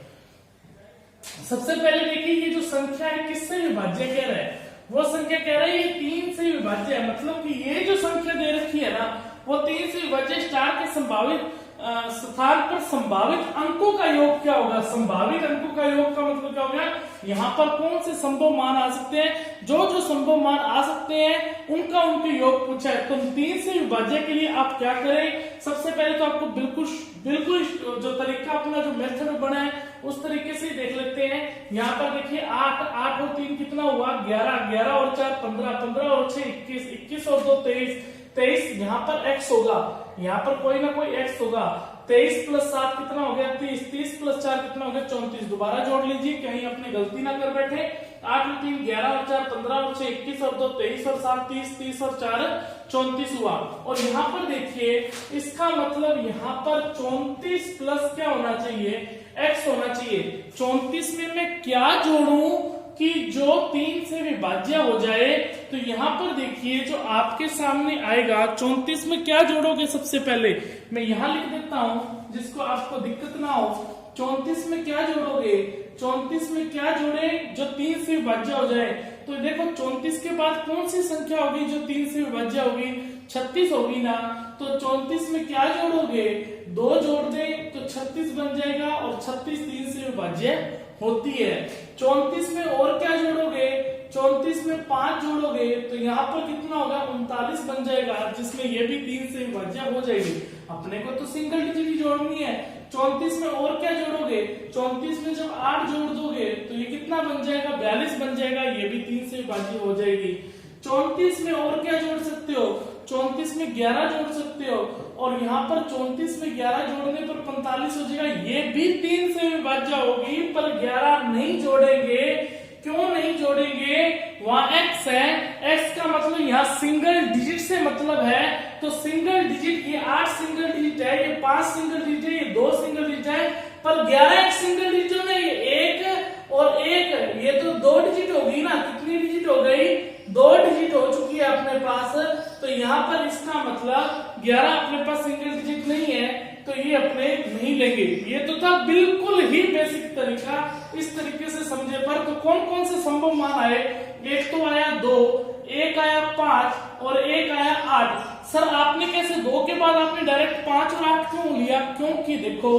सबसे पहले देखिए ये जो संख्या है किससे विभाज्य कह रहा है? वो संख्या कह रहा है ये 3 से विभाज्य है। मतलब कि ये जो संख्या दे रखी है ना वो 3 से विभाज्य। स्टार के संभावित स्थान पर संभावित अंकों का योग क्या होगा? संभावित अंकों का योग का मतलब क्या होगा? यहाँ पर कौन से संभव मान आ सकते हैं? जो संभव मान आ सकते हैं उनका उनके योग पूछा है। तो 3 से विभाज्य के लिए आप क्या करें? सबसे पहले तो आपको बिल्कुल जो तरीका अपना जो मेथड बना है उस तरीके से देख लेते हैं। यहाँ पर देखिए 8 और 3 कितना हुआ? 11 और 4 15, 15 और 6 21, 21 और 2 23, यहाँ पर x होगा, यहाँ पर कोई ना कोई x होगा। 23 प्लस 7 कितना हो गया? 30, 30 प्लस 4 कितना हो गया? 34। दोबारा जोड़ लीजिए कहीं अपनी गलती ना कर बैठे। 8 और 3 11 और 4 15 और 6 21 और 2 23 और 7 30, 30 और 4 34 हुआ। और यहाँ पर देखिए इसका मतलब यहाँ पर 34 प्लस क्या होना चाहिए? x होना चाहिए। 34 में मैं क्या जोड़ूं कि जो 3 से विभाज्य हो जाए? तो यहाँ पर देखिए जो आपके सामने आएगा 34 में क्या जोड़ोगे? सबसे पहले मैं यहाँ लिख देता हूं जिसको आपको दिक्कत ना हो। 34 में क्या जोड़ोगे? 34 में क्या जोड़े जो 3 से विभाज्य हो जाए? तो देखो 34 के बाद कौन सी संख्या होगी जो 3 से विभाज्य होगी? 36 होगी ना, तो 34 में क्या जोड़ोगे, 2 जोड़ दे तो 36 बन जाएगा, और 36 3 से विभाज्य होती है। 34 में और क्या जोड़ोगे, 34 में 5 जोड़ोगे तो यहाँ पर कितना होगा, 39 बन जाएगा, जिसमें ये भी 3 से विभाज्य हो जाएगी। अपने को तो सिंगल डिजिट ही जोड़नी है। 34 में और क्या जोड़ोगे, 34 में जब 8 जोड़ दोगे तो ये कितना बन जाएगा, 42 बन जाएगा, ये भी 3 से विभाज्य हो जाएगी। 34 में और क्या जोड़ सकते हो, 34 में 11 जोड़ सकते हो, और यहाँ पर 34 में 11 जोड़ने पर 45 हो जाएगा, ये भी 3 से विभाज्य होगी, पर 11 नहीं जोड़ेंगे। क्यों नहीं जोड़ेंगे, वहां x है, x का मतलब यहाँ सिंगल डिजिट से मतलब है, तो सिंगल डिजिट, ये 8 सिंगल डिजिट है, ये 5 सिंगल डिजिट है, ये 2 सिंगल डिजिट है, पर 11 एक सिंगल डिजिट में, ये 1 और 1, ये तो 2 डिजिट होगी ना, कितनी डिजिट हो गई, 2 डिजिट हो चुकी है अपने पास। तो यहाँ पर इसका मतलब 11 अपने पास सिंगल डिजिट नहीं है, तो ये अपने नहीं लेंगे। ये तो था बिल्कुल ही बेसिक तरीका, इस तरीके से समझे पर। तो कौन कौन से संभव मान आए, एक तो आया 2, एक आया 5 और एक आया 8। सर आपने कैसे 2 के बाद आपने डायरेक्ट 5 और 8 क्यों लिया, क्योंकि देखो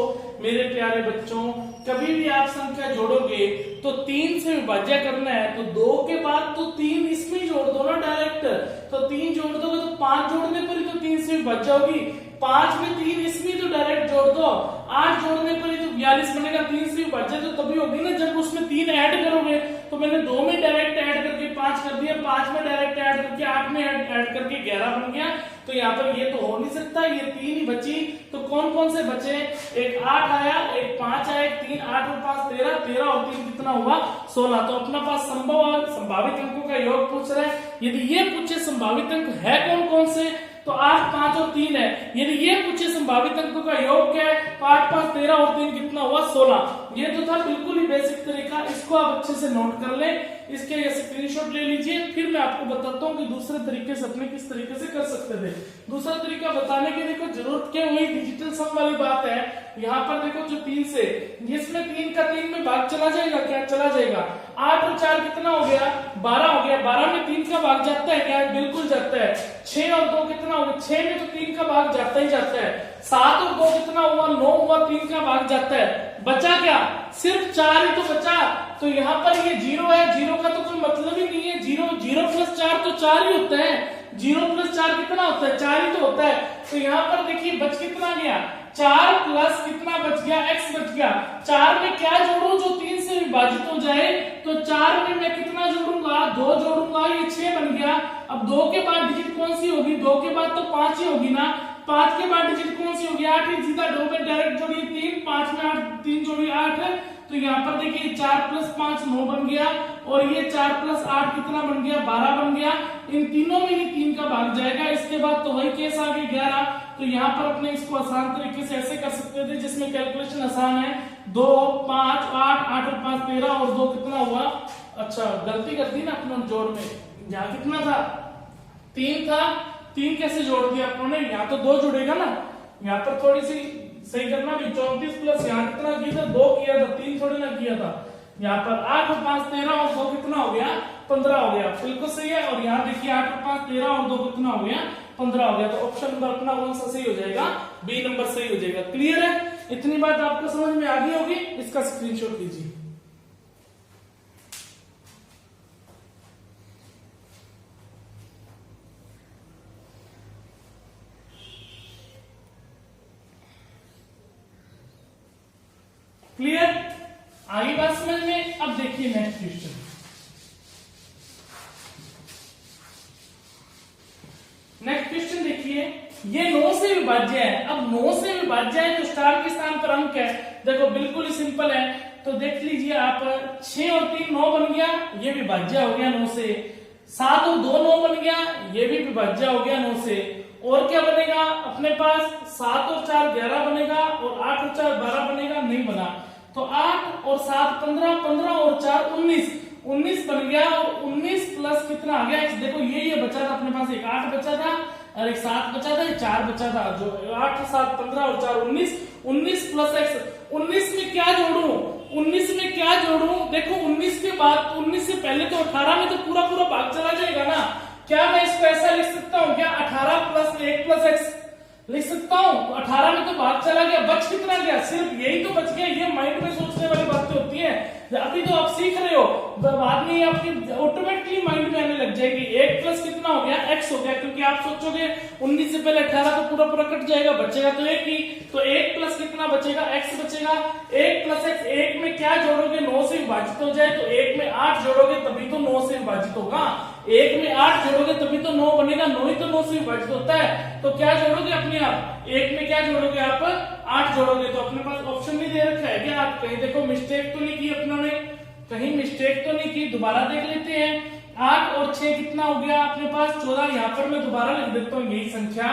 मेरे प्यारे बच्चों, कभी भी आप संख्या जोड़ोगे तो 3 से विभाज्य करना है, तो 2 के बाद तो 3 इसमें जोड़ दो ना डायरेक्ट, तो 3 जोड़ दोगे तो 5 जोड़ने पर ही तो 3 से विभाज्य होगी, 5 में 3 इसमें तो डायरेक्ट जोड़ दो, 8 जोड़ने पर ही तो 42 बनेगा, 3 से विभाज्य तो तभी होगी ना जब उसमें 3 ऐड करोगे। तो मैंने 2 में डायरेक्ट ऐड करके 5 कर दिया, 5 में डायरेक्ट ऐड करके 8 में ऐड करके 11 बन गया। तो यहाँ पर ये तो हो नहीं सकता, ये 3 ही बची। तो कौन कौन से बचे, एक 8 आया, एक 5 आया, एक 3, 8 और 5 13, 13 और 3 कितना हुआ 16। तो अपना पास संभावित अंकों का योग पूछ रहा है। यदि ये पूछे संभावित अंक है कौन कौन से, तो 8, 5 और 3 है। यदि ये पूछे संभावित अंकों का योग क्या है, तो 8, 5, 13 और 3 कितना हुआ 16। ये तो था बिल्कुल ही बेसिक तरीका, इसको आप अच्छे से नोट कर लें, इसके ये स्क्रीनशॉट ले लीजिए। फिर मैं आपको बताता हूँ कि दूसरे तरीके से अपने किस तरीके से कर सकते थे। दूसरा तरीका बताने की देखो जरूरत क्या, वही डिजिटल सम वाली बात है। यहाँ पर देखो जो 3 से, जिसमें 3 का 3 में भाग चला जाएगा, क्या चला जाएगा, 8 और 4 कितना हो गया 12 हो गया, 12 में 3 का भाग जाता है क्या, बिल्कुल जाता है। 6 और 2 कितना हो गया, 6 में तो 3 का भाग जाता ही जाता है। 7 और 2 कितना हुआ 9 हुआ, 3 का भाग जाता है। बचा क्या, सिर्फ 4 ही तो बचा। तो यहाँ पर ये 0 है, 0 का तो कोई मतलब ही नहीं है, 0 प्लस 4 तो 4 ही होता है, 0 प्लस 4 कितना होता है, 4 ही तो होता है। तो यहाँ पर देखिए बच कितना गया, 4 प्लस कितना बच गया, x बच गया। 4 में क्या जोड़ू जो 3 से विभाजित हो जाए, तो 4 में मैं कितना जोड़ूंगा, 2 जोड़ूंगा, ये 6 बन गया। अब 2 के बाद डिजिट कौन सी होगी, 2 के बाद तो 5 ही होगी ना, 5 के बाद डिजिट कौन सी होगी, 8 ही, सीधा 2 में डायरेक्ट जोड़िए 3, 5 में 8, 3 जोड़िए 8। तो यहाँ पर देखिए 4 प्लस 5 9 बन गया, और ये 4 प्लस 8 कितना बन गया 12 बन गया। इन तीनों में ही 3 का भाग जाएगा, इसके बाद तो वही केस आ गया 11। तो यहाँ पर अपने इसको आसान तरीके से ऐसे कर सकते थे, जिसमें कैलकुलेशन आसान है, 2 5 8 8 और 5 13 और 2 कितना हुआ, अच्छा गलती कर दी ना अपने जोड़ में, यहाँ कितना था 3 था, 3 कैसे जोड़ दिया अपने, यहाँ तो 2 जुड़ेगा ना, यहाँ पर थोड़ी सी सही करना भी, 34 प्लस यहाँ कितना किया था 2 किया था, 3 थोड़ी ना किया था। यहाँ पर 8 और 5 13 और 2 कितना हो गया 15 हो गया, बिल्कुल सही है। और यहाँ देखिए 8 और 5 13 और 2 कितना हो गया 15 हो गया। तो ऑप्शन नंबर अपना कौन सा सही हो जाएगा, बी नंबर सही हो जाएगा। क्लियर है, इतनी बात आपको समझ में आ गई होगी, इसका स्क्रीनशॉट लीजिए। क्लियर, आगे बात समझ में। अब देखिए नेक्स्ट क्वेश्चन, नेक्स्ट क्वेश्चन देखिए, ये 9 से विभाज्य है। अब 9 से विभाज्य है तो स्टार के स्थान पर अंक है, देखो बिल्कुल ही सिंपल है। तो देख लीजिए आप, 6 और 3 9 बन गया, ये विभाज्य हो गया 9 से। 7 और 2 9 बन गया, ये भी विभाज्य हो गया 9 से। और क्या बनेगा अपने पास, 7 और 4 11 बनेगा, और 8 और 4 12 बनेगा, नहीं बना। तो 8 और 7 15, 15 और 4 19, 19 बन गया। और 19 प्लस कितना आ गया, देखो ये बचा था अपने पास, एक 8 बचा था और एक 7 बचा था, एक 4 बचा था। जो 8 7 15 और 4 19, 19 प्लस x, 19 में क्या जोड़ू, 19 में क्या जोड़ू, देखो 19 के बाद 19 से पहले तो 18 में तो पूरा पूरा भाग चला जाएगा ना, क्या मैं इसको ऐसा लिख सकता हूं क्या, 18 प्लस 1 प्लस एक्स लिख सकता हूं? 18 में तो भाग चला गया, बच कितना गया, सिर्फ यही तो बच गया। ये माइंड में सोचने वाली बातें होती है, अभी तो आप सीख रहे हो, बाद में आपकी ऑटोमेटिकली माइंड में आने लग जाएगी। 1 प्लस कितना हो गया, एक्स हो गया, क्योंकि आप सोचोगे 19 से पहले 18 तो पूरा पूरा कट जाएगा, बचेगा तो 1 ही। तो 1 प्लस कितना बचेगा, एक्स बचेगा। 1 प्लस एक्स, 1 में क्या जोड़ोगे, 9 से विभाजित हो जाए, तो 1 में 8 जोड़ोगे तभी तो 9 से विभाजित होगा। 1 में 8 जोड़ोगे तभी तो 9 बनेगा, 9 ही तो 9 से विभाजित होता है। तो क्या जोड़ोगे अपने आप, 1 में क्या जोड़ोगे आप, 8 जोड़ोगे। तो अपने पास ऑप्शन नहीं दे रखा है क्या, आप कहीं देखो मिस्टेक तो नहीं की अपनों ने, कहीं मिस्टेक तो नहीं की, दोबारा देख लेते हैं। 8 और 6 कितना हो गया अपने पास, 14। यहाँ पर मैं दोबारा लिख देता हूँ यही संख्या,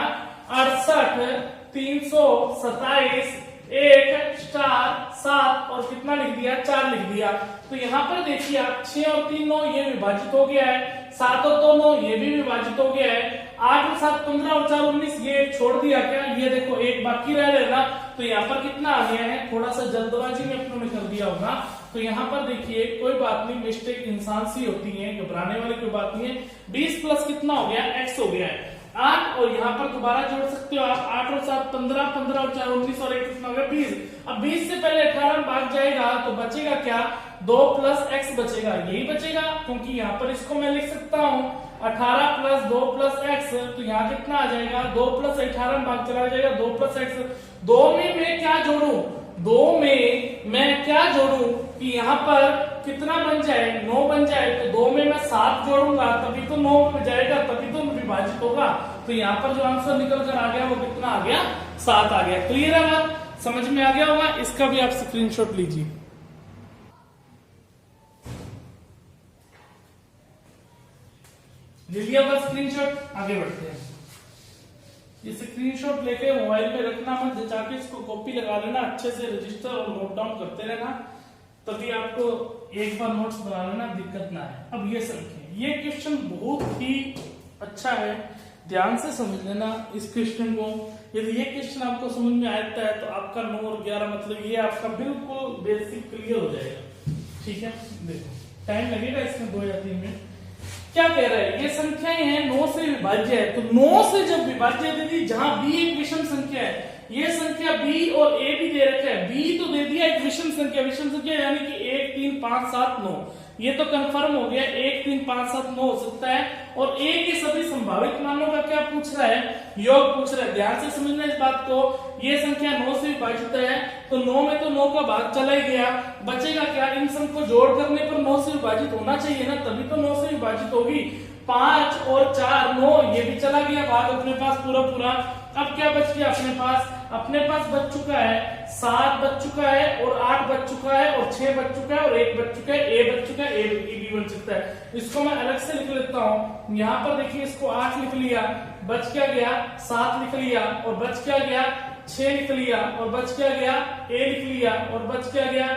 68 327 1 स्टार 7 और कितना लिख दिया, 4 लिख दिया। तो यहाँ पर देखिए आप 6 और 3 9, ये विभाजित हो गया है। 7 और 2 9, ये भी विभाजित हो गया है। 8 और 7 15 और 4 19, ये छोड़ दिया क्या, ये देखो एक बाकी रह रहेगा। तो यहाँ पर कितना आ गया है, थोड़ा सा जल्दबाजी में अपनों ने कर दिया होगा। तो यहाँ पर देखिए कोई बात नहीं, मिस्टेक इंसान सी होती है, घबराने वाली कोई बात नहीं है। 20 प्लस कितना हो गया, एक्स हो गया है 8, और यहाँ पर दोबारा जोड़ सकते हो आप, 8 और 7 15, 15 और 4 19 और 1 कितना हो गया 20। अब 20 से पहले 18 भाग जाएगा तो बचेगा क्या, 2 प्लस एक्स बचेगा, यही बचेगा, क्योंकि यहाँ पर इसको मैं लिख सकता हूँ 18 प्लस 2 प्लस एक्स। तो यहाँ कितना आ जाएगा, 2 प्लस 18 भाग चला जाएगा, 2 प्लस एक्स। 2 में मैं क्या जोड़ू, 2 में मैं क्या जोड़ू कि यहाँ पर कितना बन जाए, 9 बन जाए। तो 2 में मैं 7 जोड़ूंगा तभी तो 9 बन जाएगा, तभी तो विभाजित होगा। तो यहाँ पर जो आंसर निकल कर आ गया वो कितना आ गया, 7 आ गया। क्लियर है बात, समझ में आ गया होगा। इसका भी आप स्क्रीनशॉट लीजिए। ले लिया बस स्क्रीनशॉट, आगे बढ़ते हैं। ये स्क्रीनशॉट लेके मोबाइल में रखना मत, जाके इसको कॉपी लगा लेना अच्छे से, रजिस्टर और नोट डाउन करते रहना, तभी आपको एक बार नोट्स बना लेना, दिक्कत ना है। अब ये संख्या, ये क्वेश्चन बहुत ही अच्छा है, ध्यान से समझ लेना इस क्वेश्चन को। यदि ये क्वेश्चन आपको समझ में आता है तो आपका 9 और 11 मतलब ये आपका बिल्कुल बेसिक क्लियर हो जाएगा। ठीक है, देखो टाइम लगेगा इसमें 2 या 3 मिनट। क्या कह रहा है, ये संख्याएं हैं 9 से विभाज्य है, तो 9 से जब विभाज्य दे दी, जहां b एक विषम संख्या है, ये संख्या b और a भी दे रखा है, b तो दे दिया एक विषम संख्या यानी कि 1 3 5 7 9, ये तो कंफर्म हो गया 1 3 5 7 9 हो सकता है। और a के सभी संभावित मानों का क्या पूछ रहा है, योग पूछ रहा है। ध्यान से समझना इस बात को, ये संख्या 9 से विभाजित है, तो 9 में तो 9 का भाग चला ही गया, बचेगा क्या, इन सब को जोड़ करने पर 9 से विभाजित होना चाहिए ना, तभी तो 9 से विभाजित होगी। 5 और 4 9, ये भी चला गया भाग अपने पास पूरा पूरा। अब क्या बच गया अपने पास, अपने पास बच चुका है 7 बच चुका है और 8 बच चुका है और 6 बच चुका है और 1 बच चुका है, a बच चुका है, a भी बन सकता है। इसको मैं अलग से लिख लेता हूं, यहाँ पर देखिए इसको 8 लिख लिया, बच क्या गया 7 लिख लिया और बच क्या गया 6 लिख लिया और बच क्या गया a लिख लिया और बच क्या गया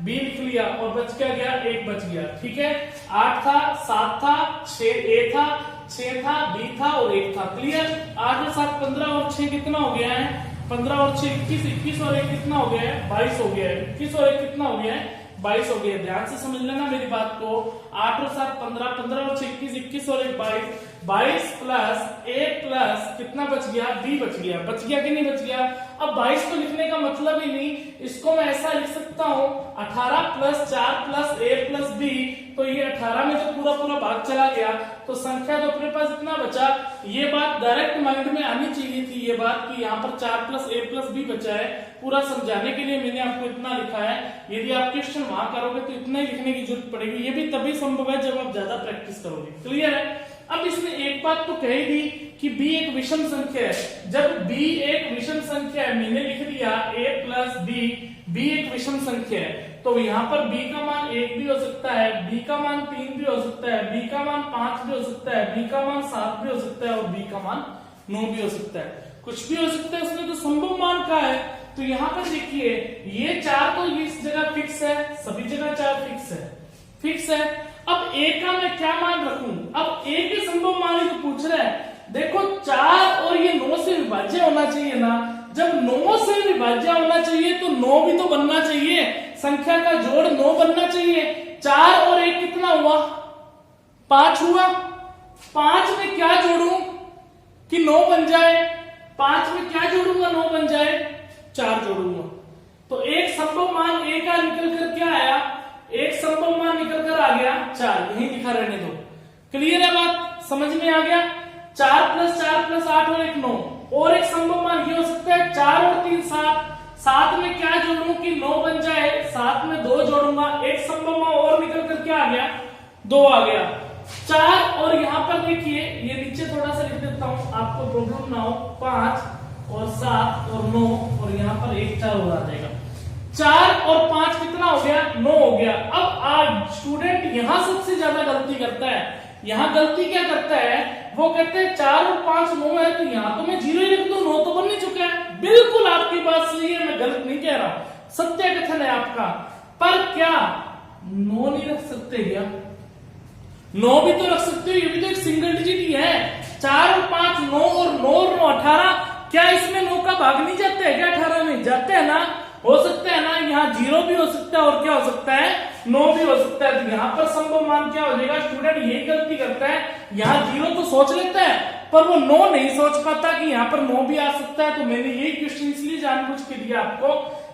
b लिख लिया और बच क्या गया 1 बच गया। ठीक है, 8 था 7 था 6 a था 6 था b था और 1 था। क्लियर, 8 और 7 15 और 6 कितना हो गया है, 15 और 6 21, 21 और 1 कितना हो गया है 22 हो गया है, 21 और 1 कितना हो गया है 22 हो गया। ध्यान से समझ लेना मेरी बात को, 8 और 7 15, 15 और 6 21, 21 और 1 22, 22 प्लस a प्लस कितना बच गया b बच गया कि नहीं बच गया। अब 22 को लिखने का मतलब ही नहीं, इसको मैं ऐसा लिख सकता हूं 18 plus 4 plus a plus b, तो ये 18 में जो पूरा पूरा भाग चला गया तो संख्या तो अपने पास इतना बचा। ये बात डायरेक्ट माइंड में आनी चाहिए थी, ये बात कि यहाँ पर 4 प्लस a प्लस b बचा है। पूरा समझाने के लिए मैंने आपको इतना लिखा है, यदि आप क्वेश्चन वहां करोगे तो इतना ही लिखने की जरूरत पड़ेगी, ये भी तभी संभव है जब आप ज्यादा प्रैक्टिस करोगे। क्लियर है। अब इसने एक बात तो कही दी कि b एक विषम संख्या है, जब b एक विषम संख्या है, मैंने लिख दिया a प्लस b एक विषम संख्या है, तो यहाँ पर b का मान 1 भी हो सकता है, b का मान 3 भी हो सकता है, b का मान 5 भी हो सकता है, b का मान 7 भी हो सकता है और b का मान 9 भी हो सकता है, कुछ भी हो सकता है, उसमें तो संभव मान का है। तो यहाँ पर देखिए ये 4 तो इस जगह फिक्स है, सभी जगह 4 फिक्स है। अब a का मैं क्या मान रखूं, अब a के संभव मान ही तो पूछ रहा है। देखो 4 और ये 9 से विभाज्य होना चाहिए ना, जब 9 से विभाज्य होना चाहिए तो 9 भी तो बनना चाहिए, संख्या का जोड़ 9 बनना चाहिए। 4 और 1 कितना हुआ 5 हुआ, 5 में क्या जोड़ूं कि 9 बन जाए, 5 में क्या जोड़ूंगा 9 बन जाए, 4 जोड़ूंगा। तो एक संभव मान ए का निकल कर क्या आया, एक संभव मान निकल कर आ गया 4, यही लिखा रहने दो। क्लियर है बात, समझ में आ गया। 4 + 4 + 8 और 1 9, और एक संभव मान ये हो सकता है 4 और 3 7, 7 में क्या जोड़ूं कि 9 बन जाए, 7 में 2 जोड़ूंगा, एक संभव मान और निकल कर क्या आ गया, 2 आ गया। 4 और यहां पर देखिए, ये नीचे थोड़ा सा लिख देता हूं आपको प्रॉब्लम ना हो, 5 और 7 और 9 और यहां पर 1 4 और आ जाएगा। 4 और 5 कितना हो गया, 9 हो गया। अब आज स्टूडेंट यहां सबसे ज्यादा गलती करता है। यहां गलती क्या करता है, वो कहते हैं 4 और 5 9 है, तो यहां तो मैं 0 ही रख दूं, 9 तो बन नहीं चुका है। बिल्कुल आपकी बात सही है, मैं गलत नहीं कह रहा हूं, सत्य कथन है आपका। पर क्या 9 नहीं रख सकते क्या, 9 भी तो रख सकते हो, ये भी तो एक सिंगल डिजिट ही है। 4 और 5 9 और 9 और 9 18, क्या इसमें 9 का भाग नहीं जाते हैं क्या, 18 में जाते हैं ना, हो सकता है ना। यहाँ 0 भी हो सकता है और क्या हो सकता है, 9 भी हो सकता है। तो यहाँ पर संभव मान क्या हो जाएगा, स्टूडेंट यही गलती करता है, यहाँ 0 तो सोच लेता है पर वो 9 नहीं सोच पाता कि यहाँ पर 9 भी आ सकता है। तो मैंने यही क्वेश्चन इसलिए जानबूझ के दिया आपको।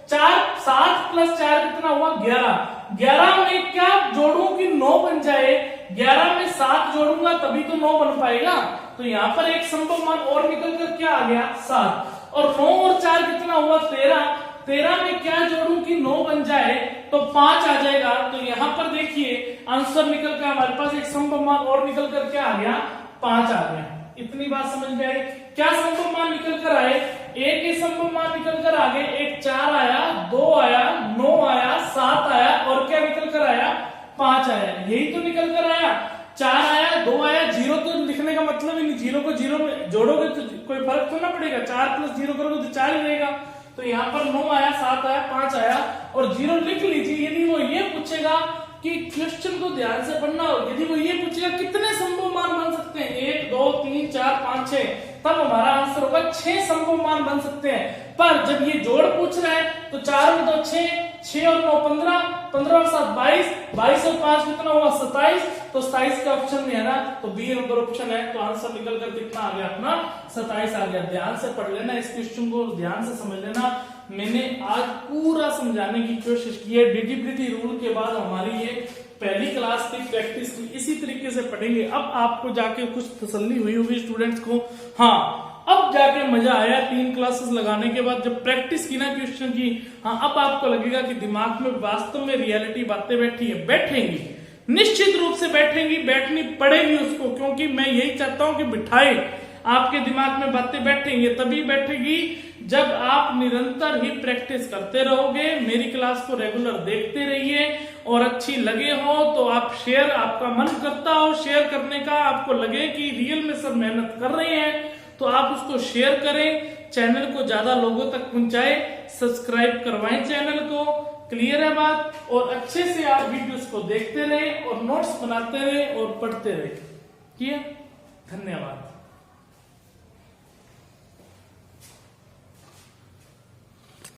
7 + 4 कितना हुआ, 11। 11 में क्या जोड़ूं कि 9 बन जाए, 11 में 7 जोड़ूंगा तभी तो 9 बन पाएगा। तो यहाँ पर एक संभव मान और निकल कर क्या आ गया, 7। और 9 और 4 कितना हुआ, 13। 13 में क्या जोड़ूं कि 9 बन जाए, तो 5 आ जाएगा। तो यहाँ पर देखिए आंसर निकल कर हमारे पास एक संभव मान और निकल कर क्या आ गया, 5 आ गया। इतनी बात समझ में आई। क्या संभव मान निकल कर आए, एक ही संभव मान निकल कर आ गए, एक 4 आया, 2 आया, 9 आया, 7 आया और क्या निकल कर आया, 5 आया। यही तो निकल कर आया, 4 आया, 2 आया, 0 तो लिखने का मतलब ही नहीं, 0 को 0 में जोड़ोगे तो कोई फर्क तो ना पड़ेगा, 4 + 0 करोगे तो 4 ही रहेगा। तो यहाँ पर 9 आया, 7 आया, 5 आया और 0 लिख लीजिए। यदि वो ये पूछेगा कि क्वेश्चन को ध्यान से पढ़ना हो, यदि वो ये पूछेगा कितने संभव मान बन सकते हैं, 1 2 3 4 5 6, तब हमारा आंसर होगा 6 संभव मान बन सकते हैं। पर जब ये जोड़ पूछ रहा है तो 4 में 2 6, 6 और 9 15, 15 और 7 22, 22 और 5 कितना हुआ, 27। तो 27 का ऑप्शन में है ना, तो बी नंबर ऑप्शन है। तो आंसर निकल कर कितना आ गया अपना, 27 आ गया। ध्यान से पढ़ लेना इस क्वेश्चन को, ध्यान से समझ लेना। मैंने आज पूरा समझाने की कोशिश की है। डिजिबिलिटी रूल के बाद हमारी ये पहली क्लास की प्रैक्टिस की, इसी तरीके से पढ़ेंगे। अब आपको जाके कुछ तसल्ली हुई होगी स्टूडेंट्स को, हाँ अब जाके मजा आया 3 क्लासेस लगाने के बाद जब प्रैक्टिस की ना क्वेश्चन की। हाँ अब आपको लगेगा कि दिमाग में वास्तव में रियलिटी बातें बैठी है, बैठेंगी, निश्चित रूप से बैठेंगी, बैठनी पड़ेगी उसको, क्योंकि मैं यही चाहता हूं कि बिठाए आपके दिमाग में बातें बैठेंगी। तभी बैठेगी जब आप निरंतर ही प्रैक्टिस करते रहोगे। मेरी क्लास को रेगुलर देखते रहिए और अच्छी लगे हो तो आप शेयर, आपका मन करता हो शेयर करने का, आपको लगे कि रियल में सब मेहनत कर रहे हैं तो आप उसको शेयर करें, चैनल को ज्यादा लोगों तक पहुंचाए, सब्सक्राइब करवाएं चैनल को। क्लियर है बात। और अच्छे से आप वीडियोस को देखते रहे और नोट्स बनाते रहे और पढ़ते रहे। किया, धन्यवाद।